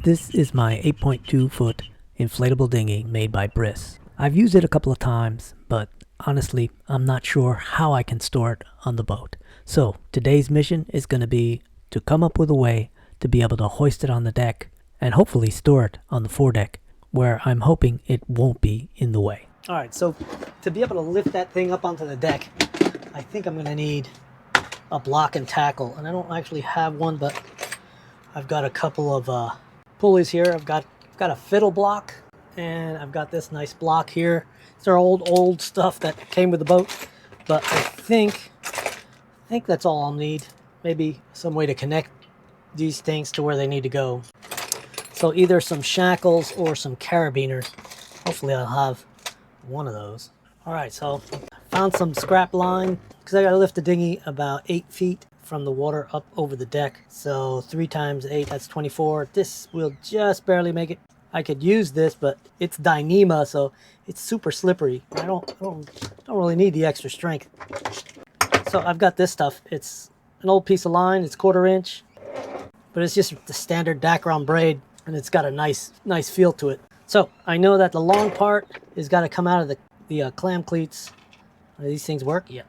This is my 8.2 foot inflatable dinghy made by Briss. I've used it a couple of times, but honestly, I'm not sure how I can store it on the boat. So today's mission is going to be to come up with a way to be able to hoist it on the deck and hopefully store it on the foredeck, where I'm hoping it won't be in the way. Alright, so to be able to lift that thing up onto the deck, I think I'm going to need a block and tackle. And I don't actually have one, but I've got a couple of pulleys here. I've got a fiddle block, and I've got this nice block here. It's our old stuff that came with the boat, but I think that's all I'll need. Maybe some way to connect these things to where they need to go. So either some shackles or some carabiners. Hopefully I'll have one of those. All right, so found some scrap line because I got to lift the dinghy about 8 feet from the water up over the deck. So 3 times 8, that's 24. This will just barely make it. I could use this, but it's Dyneema, so it's super slippery. I don't really need the extra strength. So I've got this stuff. It's an old piece of line. It's 1/4 inch, but it's just the standard Dacron braid, and it's got a nice feel to it. So I know that the long part has got to come out of the clam cleats. These things work? Yeah.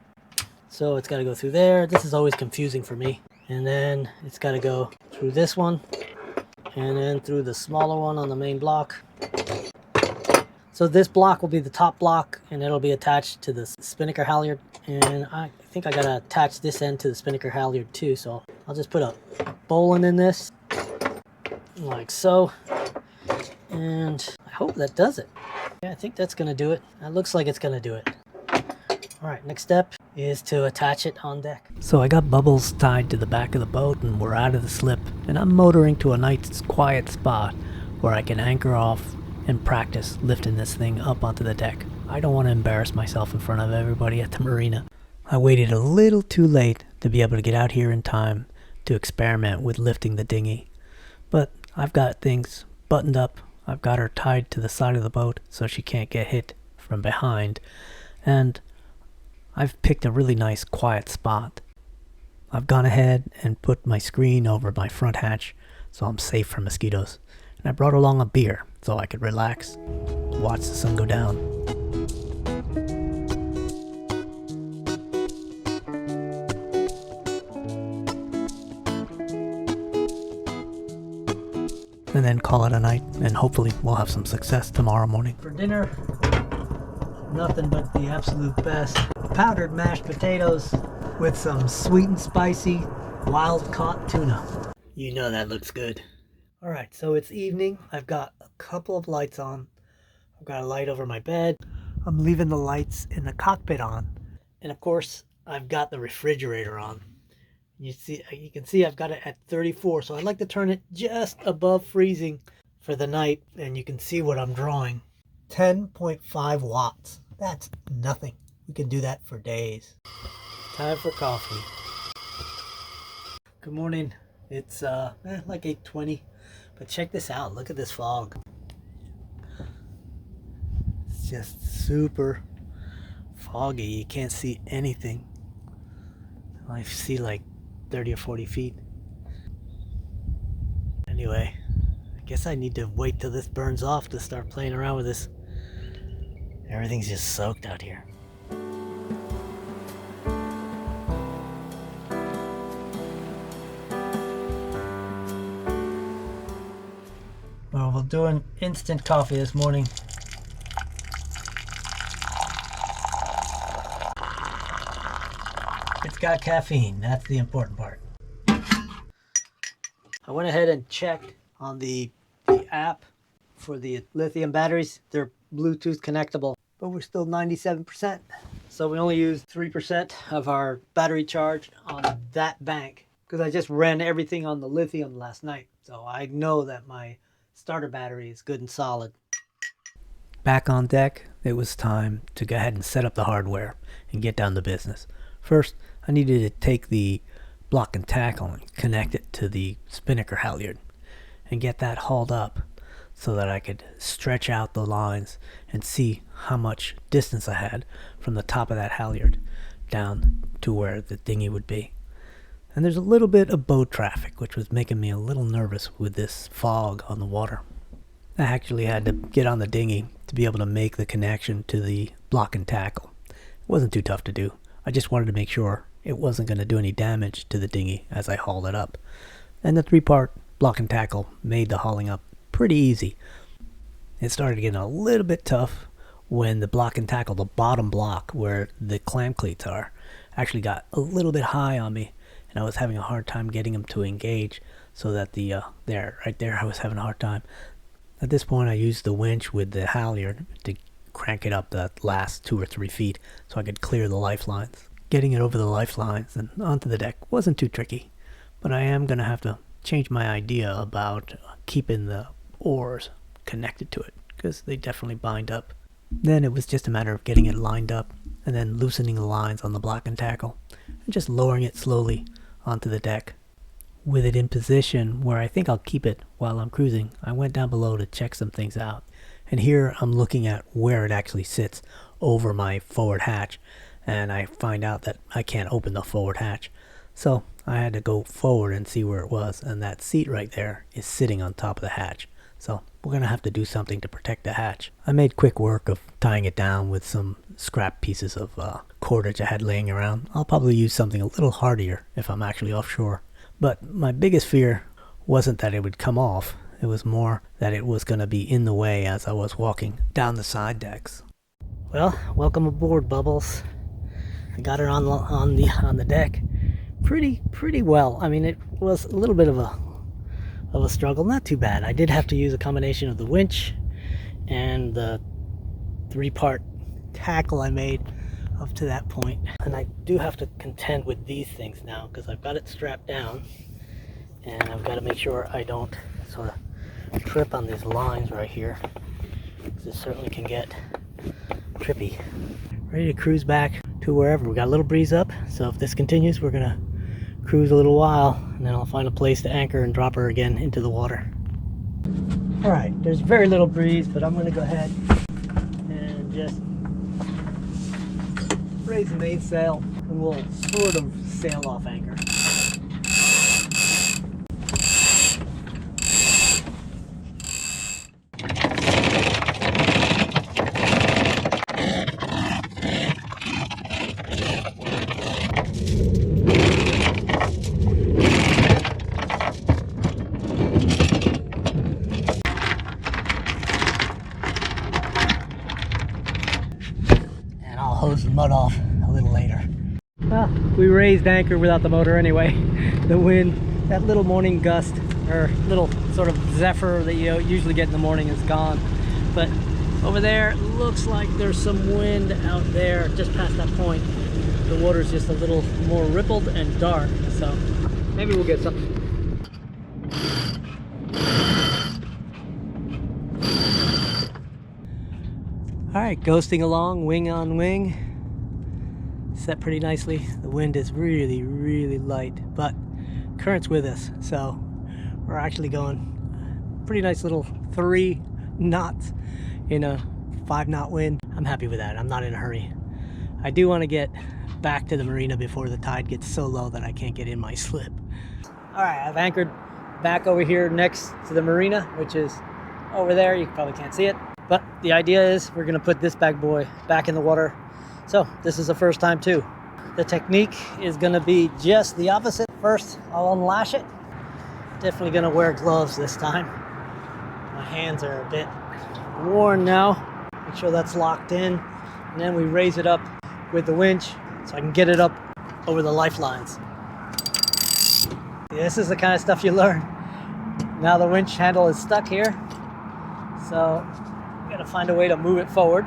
So it's got to go through there. This is always confusing for me. And then it's got to go through this one, and then through the smaller one on the main block. So this block will be the top block, and it'll be attached to the spinnaker halyard. And I think I got to attach this end to the spinnaker halyard too. So I'll just put a bowline in this, like so. And I hope that does it. Yeah, I think that's going to do it. That looks like it's going to do it. Alright, next step is to attach it on deck. So I got bubbles tied to the back of the boat, and we're out of the slip. And I'm motoring to a nice quiet spot where I can anchor off and practice lifting this thing up onto the deck. I don't want to embarrass myself in front of everybody at the marina. I waited a little too late to be able to get out here in time to experiment with lifting the dinghy. But I've got things buttoned up. I've got her tied to the side of the boat so she can't get hit from behind. And I've picked a really nice quiet spot. I've gone ahead and put my screen over my front hatch so I'm safe from mosquitoes. And I brought along a beer so I could relax, watch the sun go down. And then call it a night, and hopefully we'll have some success tomorrow morning. For dinner, nothing but the absolute best. Powdered mashed potatoes with some sweet and spicy wild caught tuna. You know that looks good. Alright, so it's evening. I've got a couple of lights on. I've got a light over my bed. I'm leaving the lights in the cockpit on. And of course, I've got the refrigerator on. You can see I've got it at 34, so I'd like to turn it just above freezing for the night, and you can see what I'm drawing. 10.5 watts. That's nothing. We can do that for days. Time for coffee. Good morning. It's like 8:20, but check this out. Look at this fog. It's just super foggy. You can't see anything. I see like 30 or 40 feet. Anyway, I guess I need to wait till this burns off to start playing around with this. Everything's just soaked out here. Well, we'll do an instant coffee this morning. It's got caffeine. That's the important part. I went ahead and checked on the app for the lithium batteries. They're Bluetooth connectable, but we're still 97%. So we only used 3% of our battery charge on that bank because I just ran everything on the lithium last night. So I know that my starter battery is good and solid. Back on deck, it was time to go ahead and set up the hardware and get down to business. First, I needed to take the block and tackle and connect it to the spinnaker halyard and get that hauled up so that I could stretch out the lines and see how much distance I had from the top of that halyard down to where the dinghy would be. And there's a little bit of boat traffic, which was making me a little nervous with this fog on the water. I actually had to get on the dinghy to be able to make the connection to the block and tackle. It wasn't too tough to do. I just wanted to make sure it wasn't going to do any damage to the dinghy as I hauled it up. And the 3-part block and tackle made the hauling up pretty easy. It started getting a little bit tough when the block and tackle, the bottom block where the clam cleats are, actually got a little bit high on me, and I was having a hard time getting them to engage, so that right there I was having a hard time. At this point I used the winch with the halyard to crank it up the last 2 or 3 feet so I could clear the lifelines. Getting it over the lifelines and onto the deck wasn't too tricky, but I am going to have to change my idea about keeping the oars connected to it, because they definitely bind up. Then it was just a matter of getting it lined up and then loosening the lines on the block and tackle and just lowering it slowly onto the deck. With it in position where I think I'll keep it while I'm cruising, I went down below to check some things out. And here I'm looking at where it actually sits over my forward hatch, and I find out that I can't open the forward hatch. So I had to go forward and see where it was, and that seat right there is sitting on top of the hatch. So we're going to have to do something to protect the hatch. I made quick work of tying it down with some scrap pieces of cordage I had laying around. I'll probably use something a little hardier if I'm actually offshore. But my biggest fear wasn't that it would come off. It was more that it was going to be in the way as I was walking down the side decks. Well, welcome aboard, Bubbles. I got her on the deck pretty well. I mean, it was a little bit of a struggle, not too bad. I did have to use a combination of the winch and the 3-part tackle I made up to that point. And I do have to contend with these things now because I've got it strapped down, and I've got to make sure I don't sort of trip on these lines right here, because it certainly can get trippy. Ready to cruise back to wherever. We got a little breeze up, so if this continues, we're gonna cruise a little while, and then I'll find a place to anchor and drop her again into the water. Alright, there's very little breeze, but I'm gonna go ahead and just raise the mainsail, and we'll sort of sail off anchor. Hose the mud off a little later. Well, we raised anchor without the motor anyway. The wind, that little morning gust, or little sort of zephyr that you usually get in the morning, is gone. But over there, it looks like there's some wind out there just past that point. The water's just a little more rippled and dark, so maybe we'll get something. Alright, ghosting along, wing on wing. Set pretty nicely. The wind is really light, but current's with us, so we're actually going pretty nice little 3 knots in a 5-knot wind. I'm happy with that. I'm not in a hurry. I do want to get back to the marina before the tide gets so low that I can't get in my slip. Alright, I've anchored back over here next to the marina, which is over there. You probably can't see it. But the idea is we're going to put this bad boy back in the water. So this is the first time too. The technique is going to be just the opposite. First, I'll unlash it. Definitely going to wear gloves this time. My hands are a bit worn now. Make sure that's locked in. And then we raise it up with the winch so I can get it up over the lifelines. This is the kind of stuff you learn. Now the winch handle is stuck here. So gotta find a way to move it forward.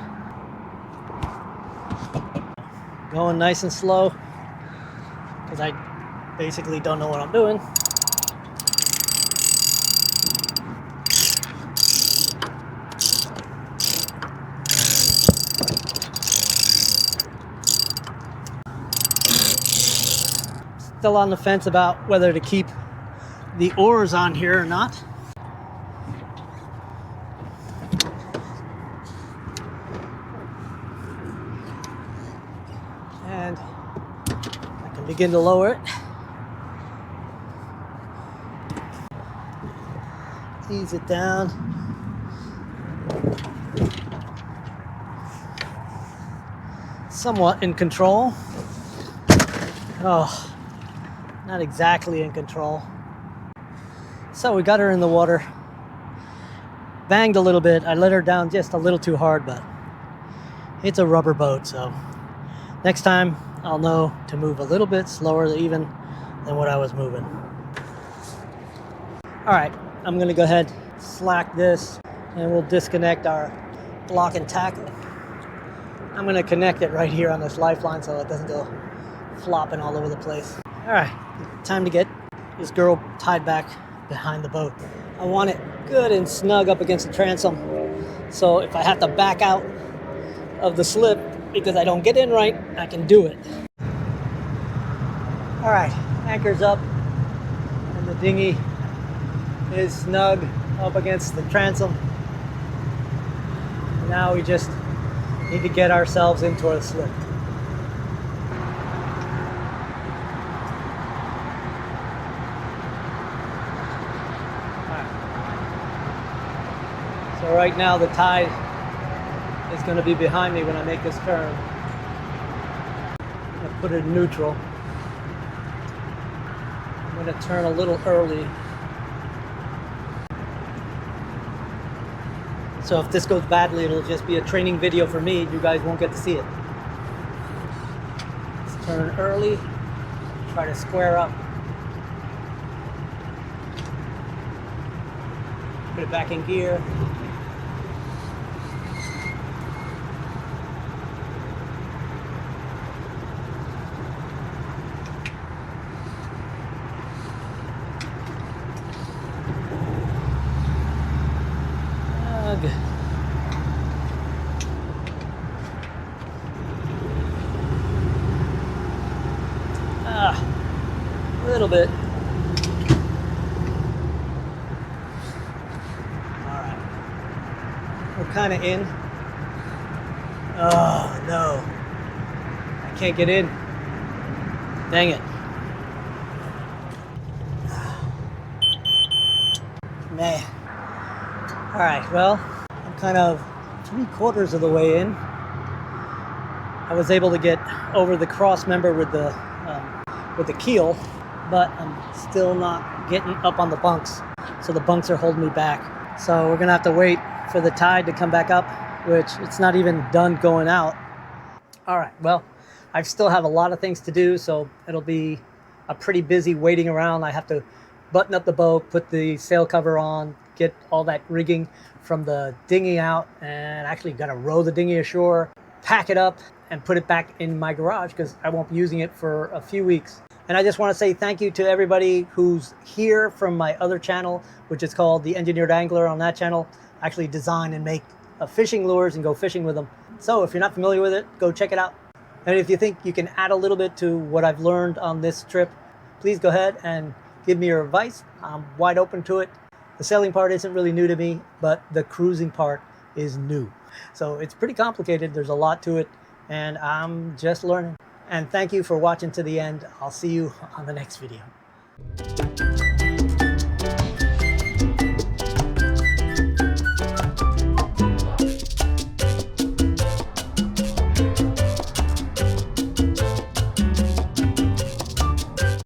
Going nice and slow because I basically don't know what I'm doing. Still on the fence about whether to keep the oars on here or not. And I can begin to lower it. ease it down. Somewhat in control. Oh, not exactly in control. So we got her in the water. Banged a little bit. I let her down just a little too hard, but it's a rubber boat, so next time I'll know to move a little bit slower even than what I was moving. Alright, I'm going to go ahead, slack this, and we'll disconnect our block and tackle. I'm going to connect it right here on this lifeline so it doesn't go flopping all over the place. Alright, time to get this girl tied back behind the boat. I want it good and snug up against the transom, so if I have to back out of the slip because I don't get in right, I can do it. Alright, anchor's up and the dinghy is snug up against the transom. Now we just need to get ourselves into a slip. So right now the tide is going to be behind me when I make this turn. I'm going to put it in neutral. I'm going to turn a little early. So if this goes badly, it'll just be a training video for me. You guys won't get to see it. Let's turn early. Try to square up. Put it back in gear. A little bit. Alright. We're kind of in. Oh no. I can't get in. Dang it. Man. Alright, well, I'm kind of 3/4 of the way in. I was able to get over the cross member with the keel, but I'm still not getting up on the bunks. So the bunks are holding me back. So we're gonna have to wait for the tide to come back up, which it's not even done going out. All right, well, I still have a lot of things to do, so it'll be a pretty busy waiting around. I have to button up the boat, put the sail cover on, get all that rigging from the dinghy out, and actually gotta row the dinghy ashore, pack it up, and put it back in my garage because I won't be using it for a few weeks. And I just want to say thank you to everybody who's here from my other channel, which is called The Engineered Angler. On that channel, I actually design and make fishing lures and go fishing with them. So if you're not familiar with it, go check it out. And if you think you can add a little bit to what I've learned on this trip, please go ahead and give me your advice. I'm wide open to it. The sailing part isn't really new to me, but the cruising part is new. So it's pretty complicated. There's a lot to it, and I'm just learning. And thank you for watching to the end. I'll see you on the next video.